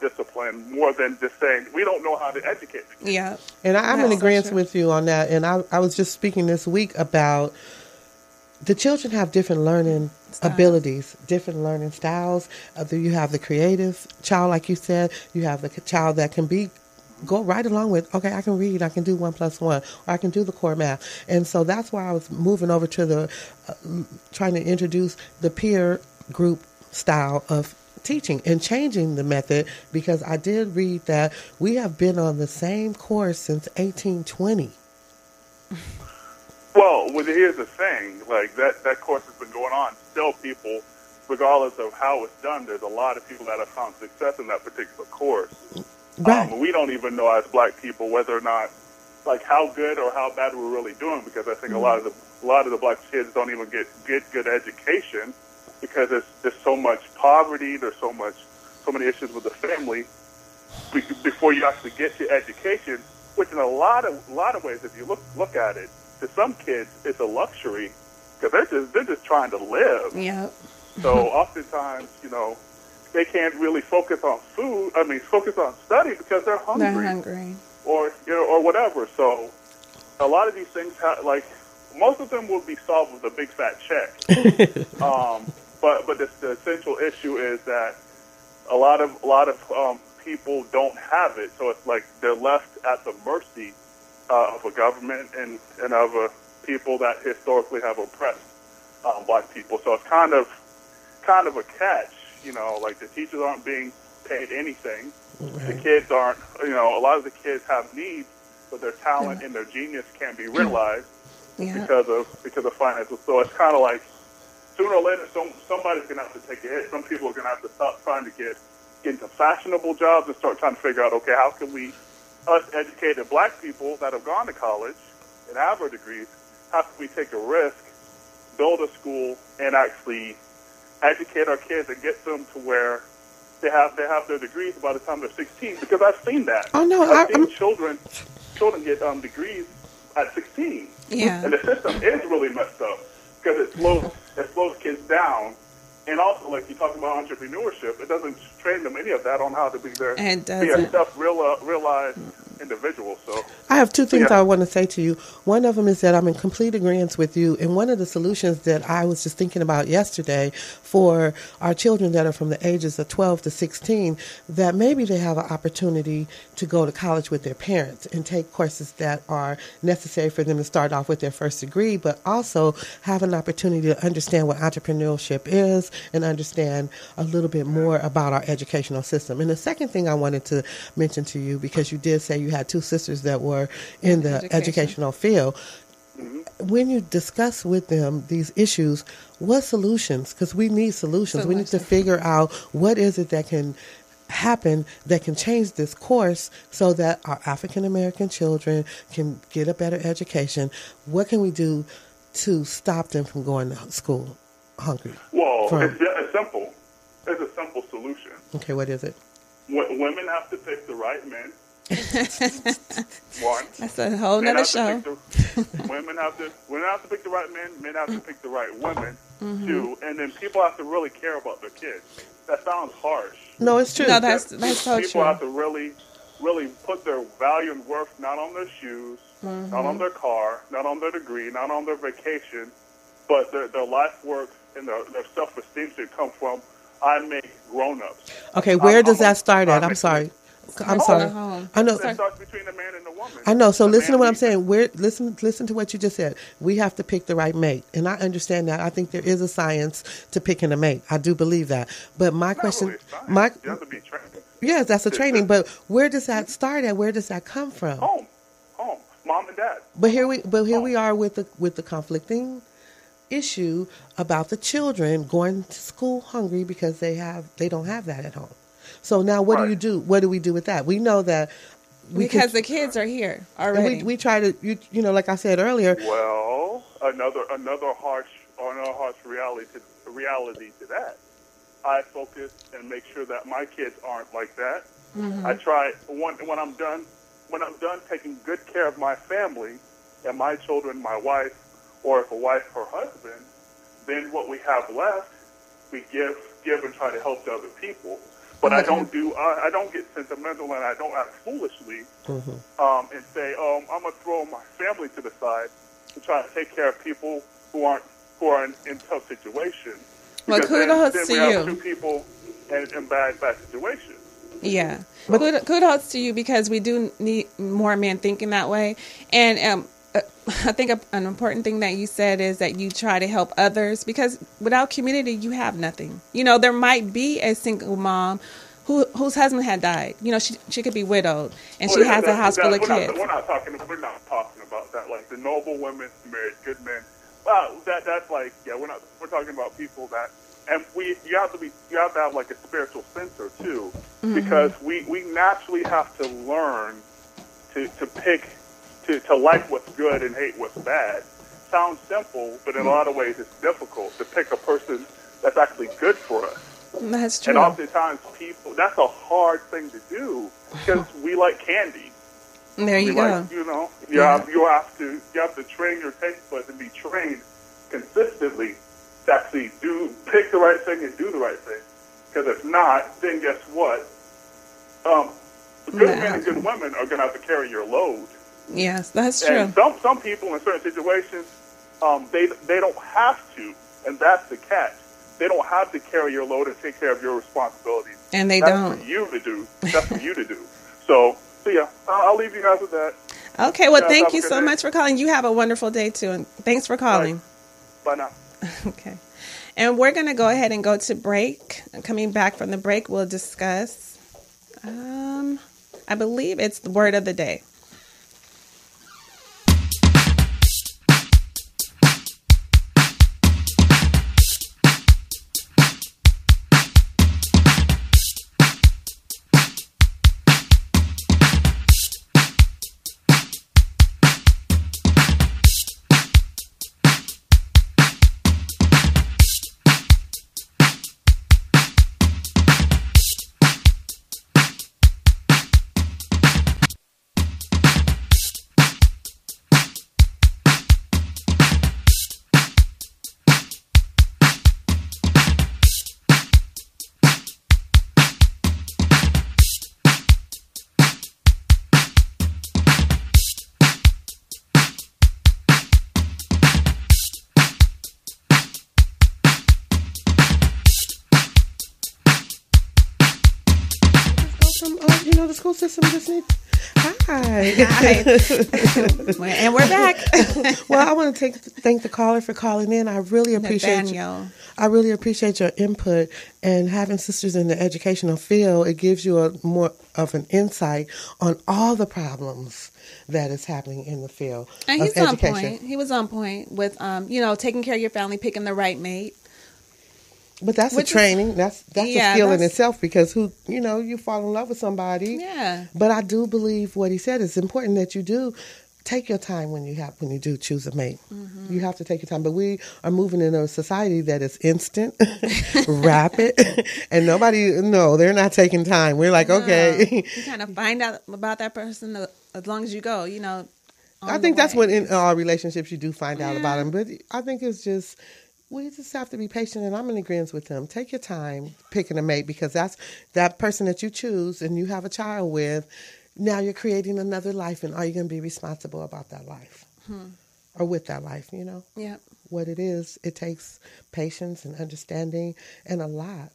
discipline, more than just saying we don't know how to educate. Yeah. And I'm in agreement with you on that. And I was just speaking this week about the children have different learning abilities, different learning styles. You have the creative child, like you said. You have the child that can go right along with, okay, I can read, I can do 1 + 1, or I can do the core math. And so that's why I was moving over to the trying to introduce the peer group style of teaching and changing the method, because I did read that we have been on the same course since 1820. Well, here's the thing, like that course has been going on. Still people, regardless of how it's done, there's a lot of people that have found success in that particular course. Right. We don't even know as black people whether or not, like, how good or how bad we're really doing, because I think a lot of the black kids don't even get good education because there's so much poverty, there's so many issues with the family before you actually get to education, which in a lot of ways, if you look at it, to some kids it's a luxury because they're just trying to live. Yep. So oftentimes, they can't really focus on focus on study because they're hungry. They're hungry. Or whatever. So a lot of these things, most of them will be solved with a big fat check. But the essential issue is that a lot of people don't have it. So it's like they're left at the mercy of a government and of people that historically have oppressed black people. So it's kind of a catch. Like the teachers aren't being paid anything. Right. The kids aren't, a lot of the kids have needs, but their talent and their genius can't be realized because of finances. So it's kind of like sooner or later, somebody's going to have to take a hit. Some people are going to have to stop trying to get into fashionable jobs and start trying to figure out, okay, how can us educated black people that have gone to college and have our degrees, how can we take a risk, build a school, and actually educate our kids and get them to where they have their degrees by the time they're 16, because I've seen that. Oh no, I've seen children get degrees at 16. Yeah. And the system is really messed up because it slows kids down. And also, like you talk about entrepreneurship, it doesn't train them any of that on how to be a self-realized individual. So I have two things I want to say to you. One of them is that I'm in complete agreement with you. And one of the solutions that I was just thinking about yesterday for our children that are from the ages of 12 to 16, that maybe they have an opportunity to go to college with their parents and take courses that are necessary for them to start off with their first degree, but also have an opportunity to understand what entrepreneurship is and understand a little bit more about our educational system. And the second thing I wanted to mention to you, because you did say you had two sisters that were in the educational field. When you discuss with them these issues, what solutions? Because we need solutions. We need to figure out what is it that can happen that can change this course so that our African American children can get a better education. What can we do to stop them from going to school hungry? Well, it's simple. It's a simple solution. Okay, what is it? Women have to pick the right men. One. That's a whole nother show. Women have to pick the right men have to pick the right women, too. And then people have to really care about their kids. That sounds harsh. No, it's true. No, that's so true. People have to really put their value and worth not on their shoes, not on their car, not on their degree, not on their vacation, but their life work and their self-esteem should come from, I make grown-ups. Okay, where does that start at? I'm sorry. I know. It starts between the man and the woman. I know. So listen to what I'm saying. Listen to what you just said. We have to pick the right mate, and I understand that. I think there is a science to picking a mate. I do believe that. But my question, you have to be trained. Yes, that's a training. But where does that start at? Where does that come from? Home, mom and dad. But here we are with the conflicting issue about the children going to school hungry because they don't have that at home. So now what do you do? What do we do with that? We know that because the kids are here already. We try to, like I said earlier. Well, another harsh reality to that. I focus and make sure that my kids aren't like that. I try when I'm done taking good care of my family and my children, my wife, or if a wife, her husband, then what we have left, we give and try to help to other people. But I don't get sentimental and I don't act foolishly and say, I'm going to throw my family to the side to try to take care of people who are in tough situations. Well, kudos to you. Then we have two people in bad situations. Yeah. But kudos to you, because we do need more men thinking that way. And I think an important thing that you said is that you try to help others, because without community, you have nothing. There might be a single mom whose husband had died. She could be widowed, and she has a house full of kids. We're not talking about that. Like the noble women married good men. Well, that's like, yeah, we're talking about people that, and you have to have like a spiritual center too, because we naturally have to learn to pick, to like what's good and hate what's bad. Sounds simple, but in a lot of ways it's difficult to pick a person that's actually good for us. That's true. And oftentimes that's a hard thing to do, because we like candy. There you go. Like, you have to train your taste buds and be trained consistently to actually pick the right thing and do the right thing. Because if not, then guess what? Good men and good women are going to have to carry your load. Yes, that's true. And some people in certain situations, they don't have to, and that's the catch. They don't have to carry your load and take care of your responsibilities. And that's don't. For you to do. That's for you to do. So yeah, I'll leave you guys with that. Okay, well, thank you so much for calling. You have a wonderful day, too, and thanks for calling. Bye now. Okay. And we're going to go ahead and go to break. Coming back from the break, we'll discuss, I believe it's the word of the day. The school system just needs. Hi. And we're back. Well, I want to thank the caller for calling in. I really appreciate your input, and having sisters in the educational field, it gives you a more of an insight on all the problems that is happening in the field. And of he's education. on point. He was on point with taking care of your family, picking the right mate. But that's a training. That's a skill in itself, because you fall in love with somebody. Yeah. But I do believe what he said is important, that you do take your time when you do choose a mate. Mm-hmm. You have to take your time. But we are moving in a society that is instant, rapid, and they're not taking time. We're like, okay. You kind of find out about that person as long as you go, I think that's what in all relationships you do find out about them. But I think it's just, we just have to be patient, and I'm in agreement with them. Take your time picking a mate, because that's that person that you choose and you have a child with. Now you're creating another life, and are you going to be responsible about that life or with that life? Yeah. What it is, it takes patience and understanding and a lot.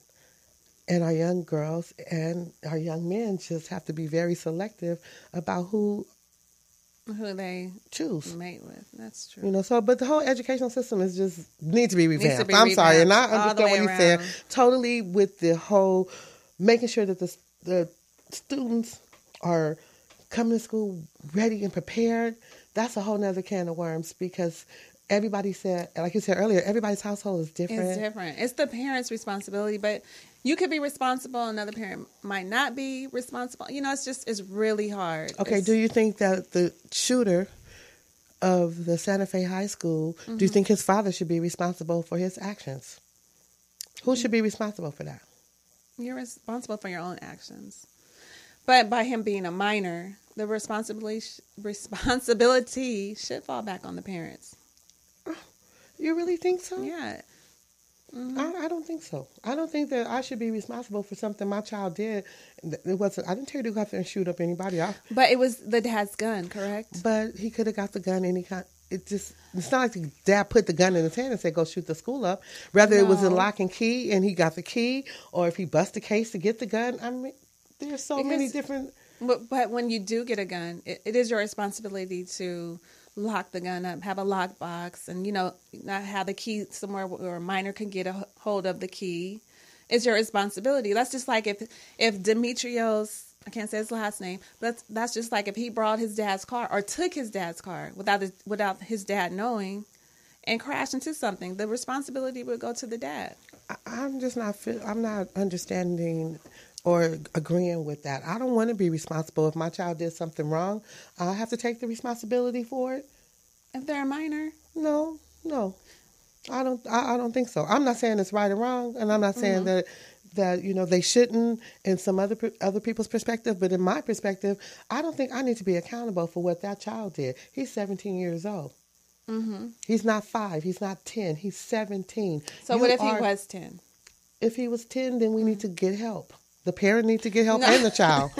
And our young girls and our young men just have to be very selective about who they choose mate with. That's true. But the whole educational system needs to be revamped. I'm sorry, and I understand what he's saying totally, with the whole making sure that the students are coming to school ready and prepared. That's a whole nother can of worms, because everybody said, like you said earlier, everybody's household is different. It's different. It's the parent's responsibility, but you could be responsible, another parent might not be responsible. It's really hard. Okay, do you think that the shooter of the Santa Fe High School, do you think his father should be responsible for his actions? Who should be responsible for that? You're responsible for your own actions. But by him being a minor, the responsibility should fall back on the parents. You really think so? Yeah. Mm-hmm. I don't think so. I don't think that I should be responsible for something my child did. I didn't tell you to go out there and shoot up anybody. But it was the dad's gun, correct? But he could have got the gun any kind. It's not like the dad put the gun in his hand and said, go shoot the school up. Rather, it was a lock and key, and he got the key, or if he bust the case to get the gun. I mean, there's many different. But when you do get a gun, it is your responsibility to lock the gun up, have a lock box, and, you know, not have the key somewhere where a minor can get a hold of the key. It's your responsibility. That's just like if Demetrios, I can't say his last name, but that's just like if he brought his dad's car or took his dad's car without his dad knowing and crashed into something, the responsibility would go to the dad. I'm not understanding or agreeing with that. I don't want to be responsible. If my child did something wrong, I have to take the responsibility for it. If they're a minor? No. I don't think so. I'm not saying it's right or wrong, and I'm not saying that you know they shouldn't in some other people's perspective, but in my perspective, I don't think I need to be accountable for what that child did. He's 17 years old. Mm-hmm. He's not 5. He's not 10. He's 17. So what if he was 10? If he was 10, then we need to get help. The parent needs to get help and the child.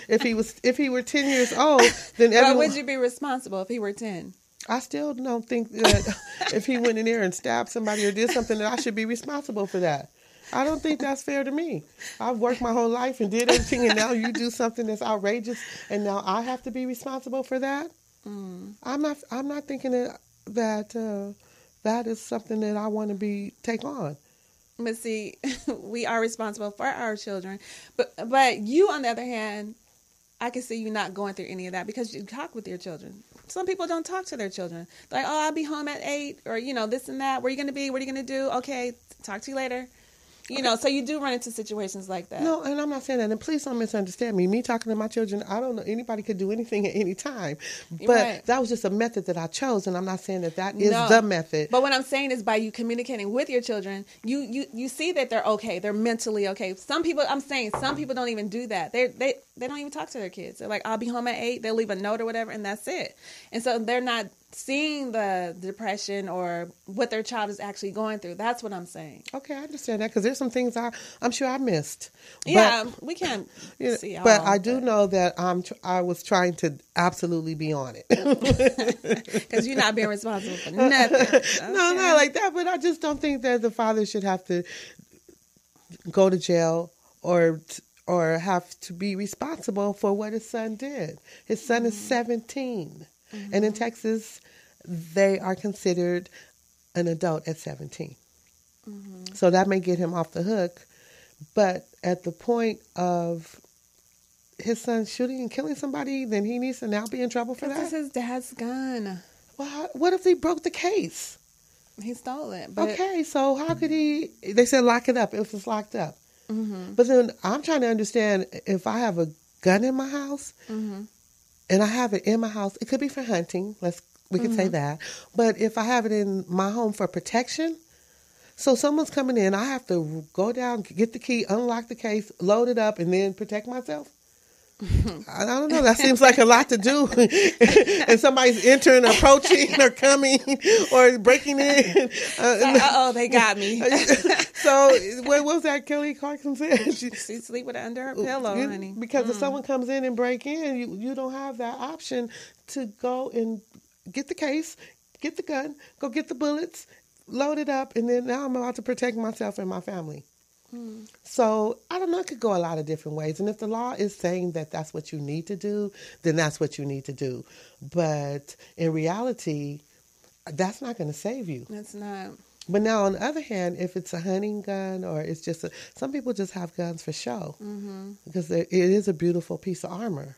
If he were 10 years old, then everyone... But would you be responsible if he were 10? I still don't think that if he went in there and stabbed somebody or did something that I should be responsible for that. I don't think that's fair to me. I've worked my whole life and did everything, and now you do something that's outrageous, and now I have to be responsible for that. I'm not thinking that is something that I want to take on. But see, we are responsible for our children. But you, on the other hand, I can see you not going through any of that because you talk with your children. Some people don't talk to their children. They're like, oh, I'll be home at 8, or, you know, this and that. Where are you going to be? What are you going to do? Okay, talk to you later. You know, so you do run into situations like that. No, and I'm not saying that. And please don't misunderstand me. Me talking to my children, I don't know. Anybody could do anything at any time. But that was just a method that I chose. And I'm not saying that is the method. But what I'm saying is by you communicating with your children, you see that they're okay. They're mentally okay. Some people don't even do that. They don't even talk to their kids. They're like, I'll be home at 8. They'll leave a note or whatever, and that's it. And so they're not seeing the depression or what their child is actually going through. That's what I'm saying. Okay, I understand that because there's some things I'm sure I missed. Yeah, we can't see all. But I do know that I was trying to absolutely be on it. Because you're not being responsible for nothing. Okay. No, not like that. But I just don't think that the father should have to go to jail or have to be responsible for what his son did. His son is 17. Mm-hmm. And in Texas, they are considered an adult at 17. Mm-hmm. So that may get him off the hook. But at the point of his son shooting and killing somebody, then he needs to now be in trouble for that? This is his dad's gun. Well, what if he broke the case? He stole it. Okay, so how could he... They said lock it up if it's locked up. Mm-hmm. But then I'm trying to understand if I have a gun in my house... Mm-hmm. And I have it in my house. It could be for hunting. We could say that. But if I have it in my home for protection, so someone's coming in, I have to go down, get the key, unlock the case, load it up, and then protect myself? I don't know. That seems like a lot to do. And somebody's entering, approaching, or coming, or breaking in. They got me. So what was that Kelly Clarkson said? She sleep with it under her pillow, honey. Because if someone comes in and break in, you don't have that option to go and get the case, get the gun, go get the bullets, load it up, and then now I'm about to protect myself and my family. So, I don't know, it could go a lot of different ways. And if the law is saying that that's what you need to do, then that's what you need to do. But in reality, that's not going to save you. It's not. But now, on the other hand, if it's a hunting gun or it's just some people just have guns for show. Mm-hmm. Because it is a beautiful piece of armor.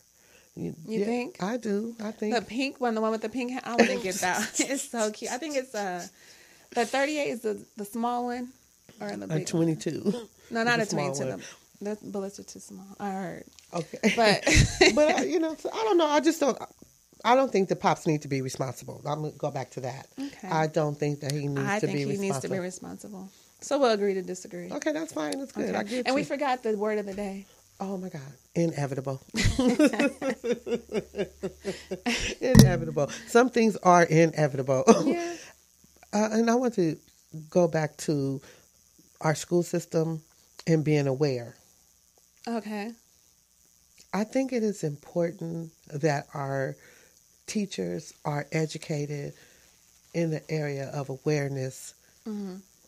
You think? I do. I think. The pink one, the one with the pink, I wouldn't get that. It's so cute. I think it's the 38 is the small one. Or in the big 22. No, not a 22. The bullets are too small. I heard. Okay. But so I don't know. I don't think the pops need to be responsible. I'm going to go back to that. Okay. I don't think that he needs to be responsible. I think he needs to be responsible. So we'll agree to disagree. Okay, that's fine. That's good. Okay. I get and we forgot the word of the day. Oh, my God. Inevitable. Inevitable. Some things are inevitable. Yeah. And I want to go back to our school system and being aware. Okay. I think it is important that our teachers are educated in the area of awareness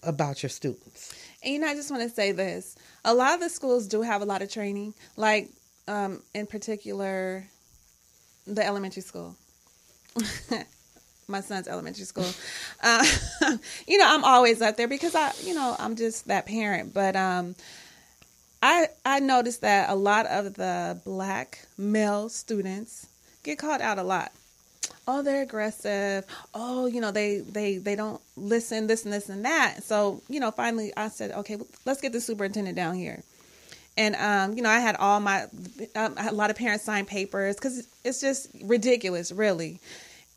about your students. And I just want to say this. A lot of the schools do have a lot of training, like in particular the elementary school. my son's elementary school. I'm always up there because I'm just that parent. But I noticed that a lot of the black male students get called out a lot. Oh, they're aggressive. Oh, they don't listen, this and this and that. So, finally I said, okay, let's get the superintendent down here. And, I had a lot of parents sign papers because it's just ridiculous, really.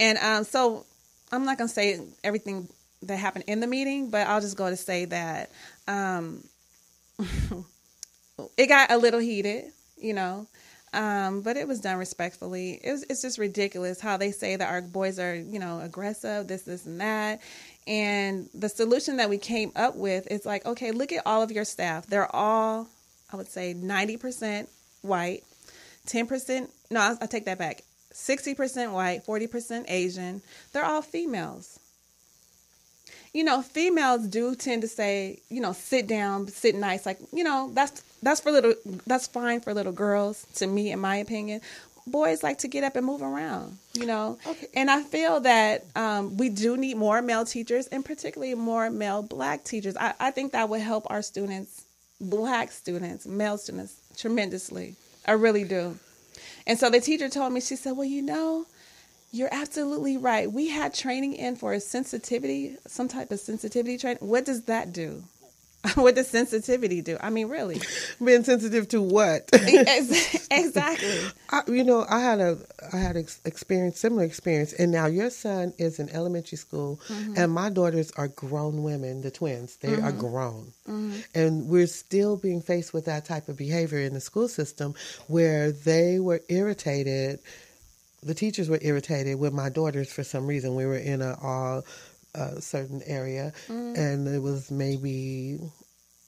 And so I'm not going to say everything that happened in the meeting, but I'll just go to say that it got a little heated, but it was done respectfully. It's just ridiculous how they say that our boys are, aggressive, this, and that. And the solution that we came up with is like, okay, look at all of your staff. They're all, I would say, 90% white, 10%, no, I'll take that back. 60% white, 40% Asian. They're all females. Females do tend to say, sit down, sit nice. Like, that's fine for little girls, to me, in my opinion. Boys like to get up and move around, Okay. And I feel that we do need more male teachers, and particularly more male black teachers. I think that would help our students, black students, male students, tremendously. I really do. And so the teacher told me, she said, well, you're absolutely right. We had training in for sensitivity, some type of sensitivity training. What does that do? What does sensitivity do? I mean, really. Being sensitive to what? Exactly. I had similar experience. And now your son is in elementary school, mm-hmm. and my daughters are grown women, the twins. They mm-hmm. are grown. Mm-hmm. And we're still being faced with that type of behavior in the school system where they were irritated. The teachers were irritated with my daughters for some reason. We were in a certain area, and it was maybe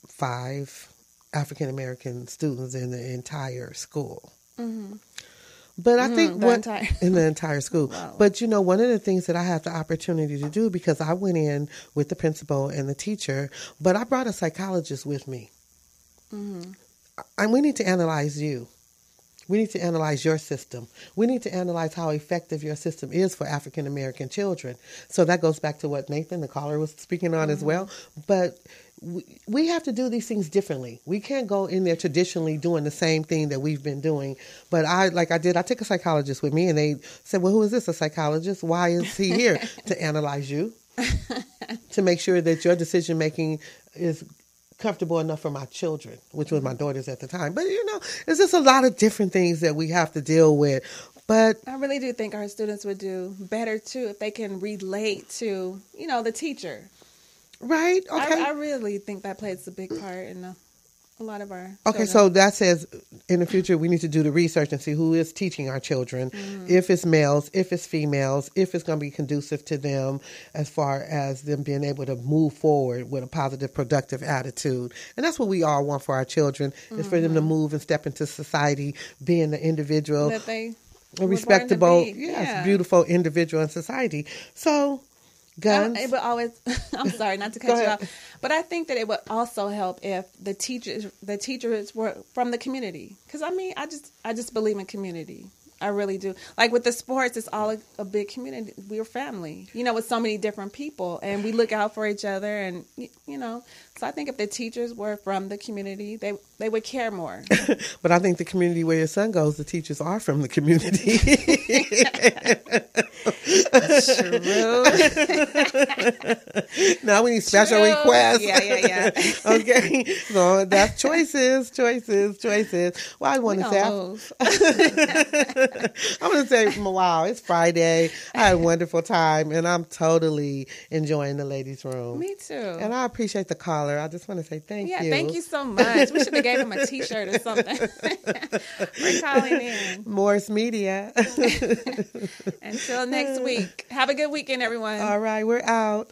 5 African American students in the entire school. Mm-hmm. But I think in the entire school. Wow. But one of the things that I had the opportunity to do, because I went in with the principal and the teacher, but I brought a psychologist with me. Mm-hmm. And we need to analyze you. We need to analyze your system. We need to analyze how effective your system is for African American children. So that goes back to what Nathan, the caller, was speaking on as well. But we have to do these things differently. We can't go in there traditionally doing the same thing that we've been doing. But I took a psychologist with me, and they said, well, who is this, a psychologist? Why is he here? To analyze you, to make sure that your decision making is comfortable enough for my children, which was my daughters at the time. But, it's just a lot of different things that we have to deal with. But I really do think our students would do better, too, if they can relate to, the teacher. Right? Okay. I really think that plays a big part in a lot of our Okay, children. So that says in the future we need to do the research and see who is teaching our children, if it's males, if it's females, if it's going to be conducive to them as far as them being able to move forward with a positive, productive attitude. And that's what we all want for our children, is for them to move and step into society, being the individual, that they a respectable, beautiful individual in society. So guns. It would always. I'm sorry, not to cut you off, but I think that it would also help if the teachers were from the community. Because I just believe in community. I really do. Like with the sports, it's all a big community. We're family, with so many different people, and we look out for each other, and So I think if the teachers were from the community, they would care more. But I think the community where your son goes, the teachers are from the community. True. Now we need special requests. Yeah. Okay. So that's choices. Well, I want to say, I'm going to say, wow, it's Friday. I had a wonderful time, and I'm totally enjoying the ladies' room. Me too. And I appreciate the caller. I just want to say thank you. Yeah, thank you so much. We should have gave him a T-shirt or something for calling in. Morris Media. Until next week. Have a good weekend, everyone. All right, we're out.